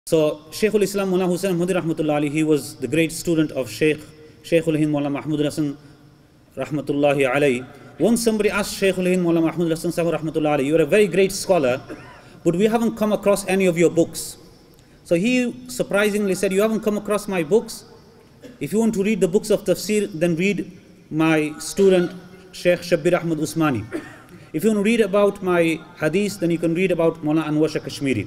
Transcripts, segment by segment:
So Shaykhul Islam Mullah Hussain Ahmadi Rahmatullah Ali, he was the great student of Shaykhul Hind Mullah Mahmud Hassan Rahmatullahi alayhi. Once somebody asked Shaykhul Hind Mullah Mahmud Hassan Rahmatullahi alayhi, you are a very great scholar, but we haven't come across any of your books. So he surprisingly said, you haven't come across my books? If you want to read the books of tafsir, then read my student Shaykh Shabbir Ahmad Usmani. If you want to read about my hadith, then you can read about Mullah Anwar Shah Kashmiri.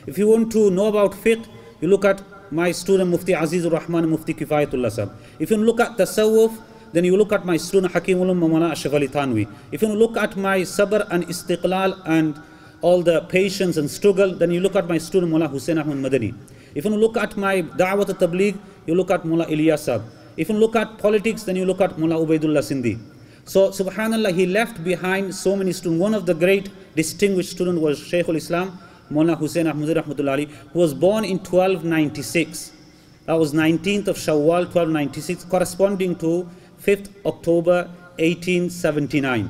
If you want to know about fiqh, you look at my student Mufti Azizur Rahman and Mufti Kifayatullah Sahab. If you look at tasawwuf, then you look at my student Hakim Ulum Mawlana Ashraf Ali Thanwi. If you look at my sabr and istiqlal and all the patience and struggle, then you look at my student Mullah Hussain Ahmad Madani. If you look at my Da'wat al-Tabligh, you look at Mullah Ilyas Sahab. If you look at politics, then you look at Mullah Ubaidullah Sindhi. So subhanallah, he left behind so many students. One of the great distinguished students was Shaykhul Islam Mullah Hussain Ahmadi Rahmatullah Ali, who was born in 1296. That was 19th of Shawwal 1296, corresponding to 5th October 1879.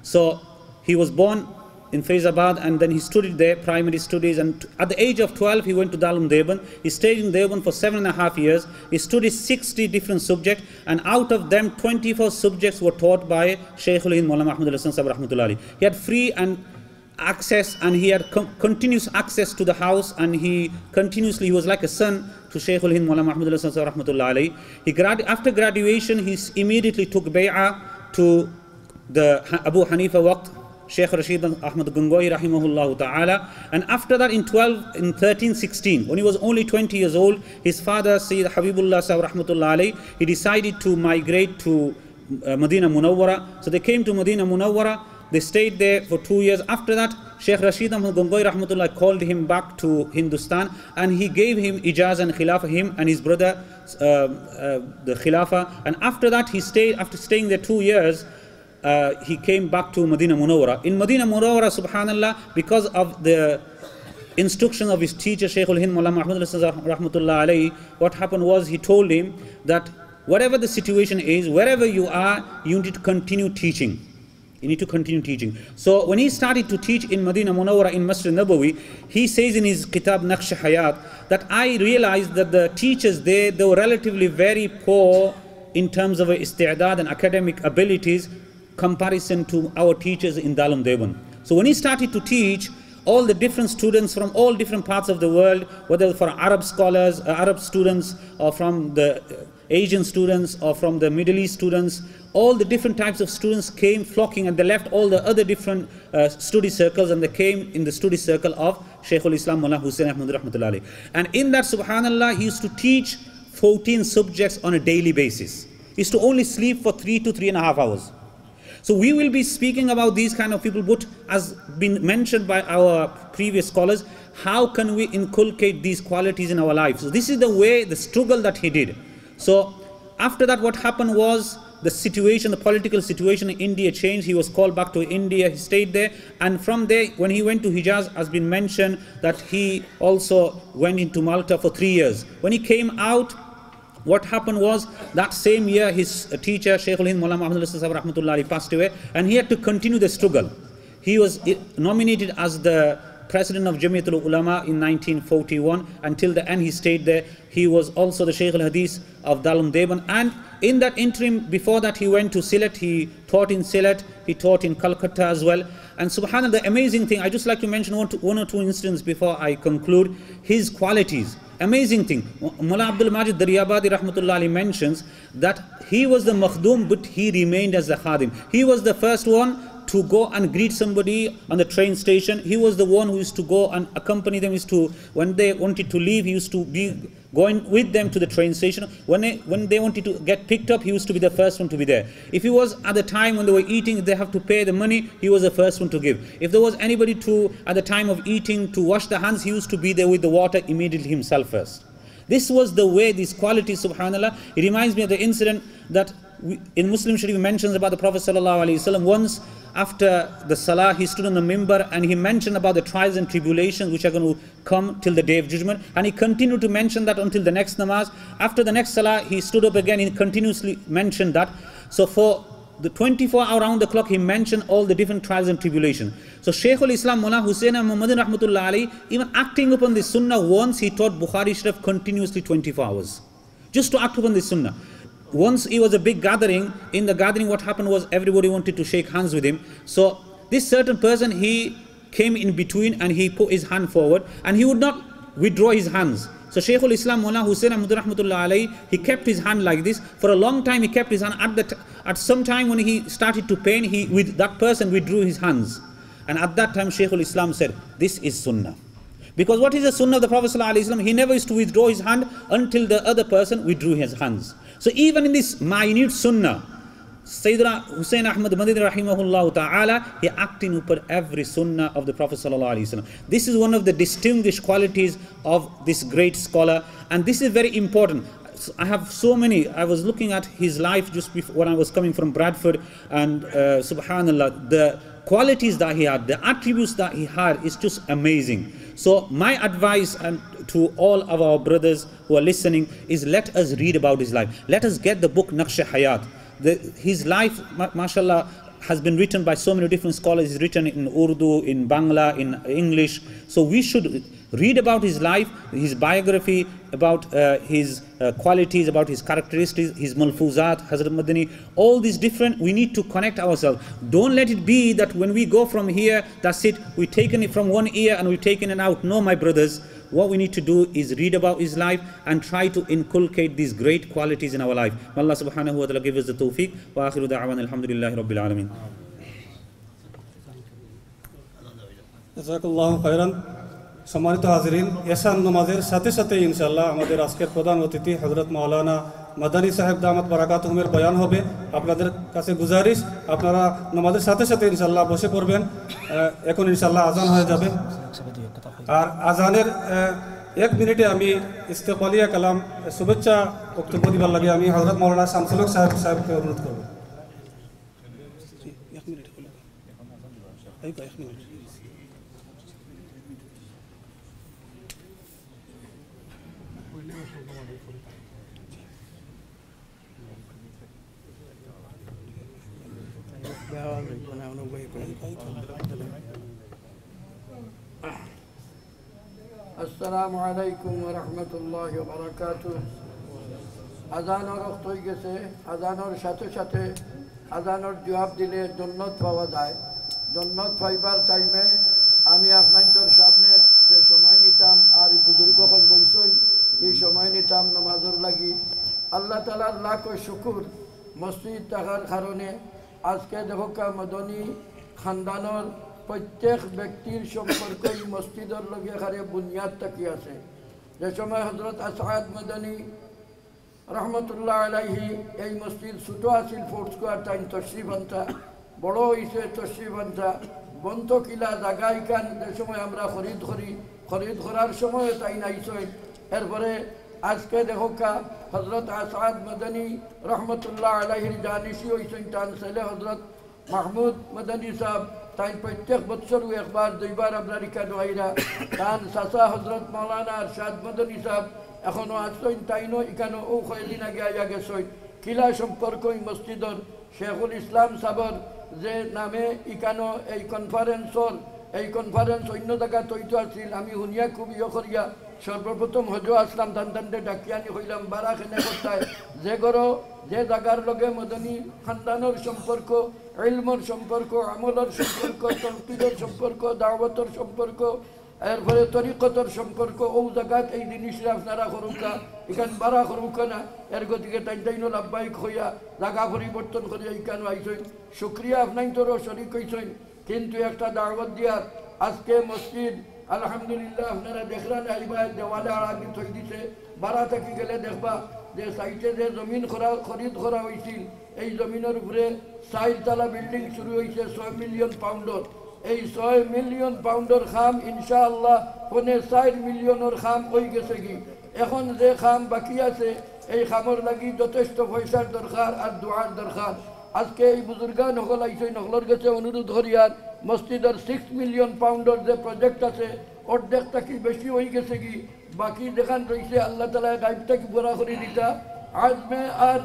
So he was born in Faizabad, and then he studied there, primary studies, and at the age of 12 he went to Darul Deoband. He stayed in Deoband for 7.5 years. He studied 60 different subjects, and out of them 24 subjects were taught by Shaykhul Hind Mullah Mahmud Hassan Rahmatullah Ali. He had free and access, and he had continuous access to the house, and he was like a son to Shaykhul Hind Mullah Mahmud Hassan Rahmatullah Ali. After graduation, he immediately took bay'ah to the Abu Hanifa Waqt, Shaykh Rashid Ahmad Gangoi rahimahullah ta'ala. And after that, in 1316, when he was only 20 years old, his father Sayyid Habibullah Sahib rahmatullah alayhi, he decided to migrate to Medina Munawwara. So they came to Medina Munawwara. They stayed there for 2 years. After that, Shaykh Rashid Ahmad Gangoi rahmatullah called him back to Hindustan, and he gave him ijaz and khilafah, him and his brother the khilafah. And after that, after staying there 2 years, he came back to Medina Munawwara. In Medina Munawwara, subhanallah, because of the instruction of his teacher Shaykhul Hind Mullah Mahmud rahmatullah alayhi, what happened was, he told him that whatever the situation is, wherever you are, you need to continue teaching. You need to continue teaching. So when he started to teach in Medina Munawwara in Masjid Nabawi, he says in his Kitab Naqsh Hayat that I realized that the teachers there, they were relatively very poor in terms of isti'dad and academic abilities comparison to our teachers in Darul Deoband. So when he started to teach, all the different students from all different parts of the world, whether for Arab scholars, Arab students, or from the Asian students, or from the Middle East students, all the different types of students came flocking, and they left all the other different study circles, and they came in the study circle of Shaykhul Islam Mullah Hussain Ahmad Rahmatullah Ali. And in that, subhanallah, he used to teach 14 subjects on a daily basis. He used to only sleep for 3 to 3.5 hours. So we will be speaking about these kind of people, but as been mentioned by our previous scholars, how can we inculcate these qualities in our lives? So this is the way, the struggle that he did. So after that, what happened was, the situation, the political situation in India changed. He was called back to India, he stayed there, and from there, when he went to Hijaz, has been mentioned that he also went into Malta for 3 years. When he came out, what happened was, that same year his teacher Shaykhul Hind Mullah Mahmud Hassan rahmatullah Ali passed away, and he had to continue the struggle. He was nominated as the president of Jamiat Ulama in 1941. Until the end he stayed there. He was also the Shaykh al-Hadith of Darul Deoband, and in that interim, before that, he went to Sylhet. He taught in Sylhet, he taught in Calcutta as well. And subhanAllah, the amazing thing, I just like to mention one or two instances before I conclude, his qualities. Amazing thing, Mullah Abdul Majid Daryabadi rahmatullah Ali mentions that he was the makhdum, but he remained as the khadim. He was the first one to go and greet somebody on the train station. He was the one who used to go and accompany them. When they wanted to leave, he used to be going with them to the train station. When they wanted to get picked up, he used to be the first one to be there. If he was at the time when they were eating, they have to pay the money, he was the first one to give. If there was anybody at the time of eating, to wash the hands, he used to be there with the water immediately himself first. This was the way, these qualities, subhanallah. It reminds me of the incident that in Muslim Sharif mentions about the Prophet sallallahu alaihi wasallam. Once after the salah, he stood on the mimbar and he mentioned about the trials and tribulations which are going to come till the day of judgment, and he continued to mention that until the next namaz. After the next salah, he stood up again and continuously mentioned that. So for the 24 hour around the clock, he mentioned all the different trials and tribulations. So Shaykhul Islam Mullah Hussain Muhammadin Rahmatullah Ali, even acting upon this sunnah, once he taught Bukhari Sharif continuously 24 hours. Just to act upon this sunnah. Once he was a big gathering, in the gathering what happened was everybody wanted to shake hands with him. So this certain person, he came in between and he put his hand forward and he would not withdraw his hands. So Shaykhul Islam Mullah Hussain Ahmed Rahmatullah Alayhi, he kept his hand like this. For a long time he kept his hand. At some time when he started to pain, that person withdrew his hands. And at that time Shaykhul Islam said, this is sunnah. Because what is the sunnah of the Prophet ﷺ? He never used to withdraw his hand until the other person withdrew his hands. So even in this minute sunnah, Sayyidina Hussain Ahmad Madini Rahimahullah Ta'ala, he acting upon every sunnah of the Prophet ﷺ. This is one of the distinguished qualities of this great scholar, and this is very important. I have so many. I was looking at his life just before when I was coming from Bradford, and subhanallah, the qualities that he had, the attributes that he had is just amazing. So my advice and to all of our brothers who are listening is, let us read about his life. Let us get the book Naqsh Hayat. His life, mashallah, has been written by so many different scholars. It's written in Urdu, in Bangla, in English. So we should read about his life, his biography, about his qualities, about his characteristics, his malfuzat, Hazrat Madani, all these different, we need to connect ourselves. Don't let it be that when we go from here, that's it, we've taken it from one ear and we've taken it out. No, my brothers, what we need to do is read about his life and try to inculcate these great qualities in our life. May Allah subhanahu wa ta'ala give us the tawfiq. Wa akhiru da'awan alhamdulillahi rabbil alameen. Jazakallahu khairan. সম্মানিত হাজিরিন, এশান নামাজের সাথে সাথে ইনশাআল্লাহ আমাদের আজকের প্রধান অতিথি হযরত মাওলানা মাদানী সাহেব দামাত বারাকাতুহুমের বয়ান হবে। আপনাদের কাছে গুজারিশ, আপনারা নামাজের সাথে সাথে ইনশাআল্লাহ বসে পড়বেন। এখন ইনশাআল্লাহ আজান হয়ে যাবে, আর আজানের 1 মিনিটে আমি ইস্তেকবালিয়া কালাম শুভেচ্ছা বক্তব্য দিবার লাগে আমি হযরত মাওলানা শামসুল হক সাহেবকে অনুরোধ করব। 1 মিনিট হলো, 1 মিনিট। আসসালামু আলাইকুম ওয়া রাহমাতুল্লাহি ওয়া বারাকাতুহু। আজানের ওয়াক্ত হয়ে গেছে। আজানের সাথে সাথে আজানের জবাব দিলে জান্নাত পাওয়া যায়। জান্নাত পাইবার টাইমে আমি আপনাদের সামনে যে সময় নিতাম আর বুজুর্গসকল বইছেন, এই সময় নিতাম নামাজের লাগি। আল্লাহ তাআলার লাখ শুকর, মসজিদ থাকার কারণে আজকে দেখোকা মদনী খানদানের প্রত্যেক ব্যক্তির সম্পর্ক এই মসজিদের লগে হারে বুনিয়াদ থাকি আছে। যে সময় হযরত আসাদ মদনী রহমতুল্লাহ আলাইহি এই মসজিদ ছোট আছিল, ফোর্ট স্কোয়ার, টাইম তশরিফ আনতা, বড় হয়েছে তশরিফ আনতা, বন্ধ কিলা জায়গায় কান যে সময় আমরা খরিদ করার সময় তাই নাইছেন। এরপরে আজকে দেখোকা হযরত আসাদ মদনী রহমতুল্লাহ আলাইহির জানিসি হয়েছেন তান ছেলে হযরত মাহমুদ মদনী সাহেব। তাই প্রত্যেক বছর একবার দুইবার আমরা রিকার্ড হইরা তান চাচা হযরত মাওলানা আরশাদ মদনী সাহেব এখনো আসছেন, তাইনো এখানে ও কয়েকদিন আগে আইয়া গেছেন। কিলা সম্পর্ক এই মসজিদর শেখুল ইসলাম সাহেবের যে নামে এখানে এই কনফারেন্স অন্য জায়গা তৈরি আছিল, আমি শুনিয়া খুব করিয়া সর্বপ্রথম হজো আসলাম, দান্দান্ডে ডাকিয়ানি হইলাম বারাখানে করতায় যে গরো যে জায়গার লগে মদনী খানদানের সম্পর্ক, ইলমের সম্পর্ক, আমলের সম্পর্ক, তৌহিদের সম্পর্ক, দাওয়াতের সম্পর্ক, এরপরে তরিকতের সম্পর্ক, ও জায়গাত এই জিনিসটা আপনারা করুকা, এখান বাড়া করুকা না। এর গতিকে তাইন লাভবাহিক হইয়া জায়গা পরিবর্তন করিয়া এখানে আইসেন। শুক্রিয়া আপনার তোরও শরিক হইছেন। কিন্তু একটা দাওয়াত দিয়ার আজকে মসজিদ আলহামদুলিল্লাহ আপনারা দেখলেন, এইবার দেওয়ালে আড়াগি থই দিছে। বাড়া থাকি গেলে দেখবা যে সাইটে যে জমিন খরিদ করা হয়েছিল, এই জমিনের উপরে 4 তলা বিল্ডিং শুরু হয়েছে 6 মিলিয়ন পাউন্ডর। এই 6 মিলিয়ন পাউন্ডর খাম ইনশাআল্লাহ 4 মিলিয়নের খাম হয়ে গেছে কি। এখন যে খাম বাকি আছে এই খামর লাগি যথেষ্ট পয়সার দরকার আর দোয়ার দরকার। আজকে এই বুজুর্গান হল আইসই নকলের কাছে অনুরোধ করিয়ার মসজিদের 6 মিলিয়ন পাউন্ডর যে প্রজেক্ট আছে অর্ধেকটা কি বেশি হয়ে গেছে কি, বাকি যেখান রয়েছে আল্লাহ তালা গাইবটা কি বড়া করে দিতা। আজমে আর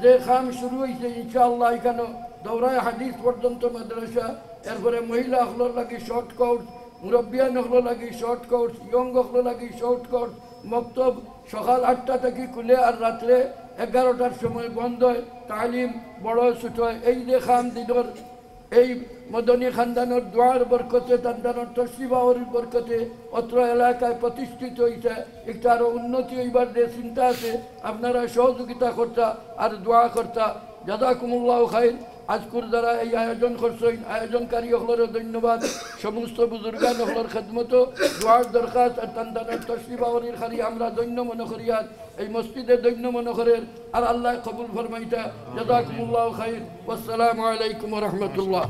যে খাম শুরু হয়েছে ইনশাআল্লাহ এখানে দৌড়ায় হাদিস পর্যন্ত মাদ্রাসা, এরপরে মহিলা হলোর লাগি শর্ট কোর্স, মুরব্বিয়ান হলো লাগি শর্ট কোর্স, ইয়ং হলো লাগি শর্ট কোর্স, মক্তব সকাল 8টা থেকে খুলে আর রাত্রে 11টার সময় বন্ধ হয়। তালিম বড় ছোট এই যে খান দিনর এই মদনী খানদানোর দোয়ার বরকতে, তান্দানোর তসিবাওয়ার বরকতে অত্র এলাকায় প্রতিষ্ঠিত হয়েছে। একটা আরও উন্নতি হইবার যে চিন্তা আছে, আপনারা সহযোগিতা করতা আর দোয়া করতা। জাযাকুমুল্লাহ খাইর। আজকুর দ্বারা এই আয়োজন করছেন, আয়োজনকারী হলেরও ধন্যবাদ। সমস্ত বুজুর্গান হলের খেদমত দোয়ার দরখাস্ত আর তান্দানোর তসিবাওয়ারির খালি আমরা দৈন্য মনে করিয়াত এই মসজিদে দৈন্য মনে করেন আর আল্লাহ কবুল ফরমাইতা। জাযাকুমুল্লাহ খাইর। আসসালামু আলাইকুম ওয়া রাহমাতুল্লাহ।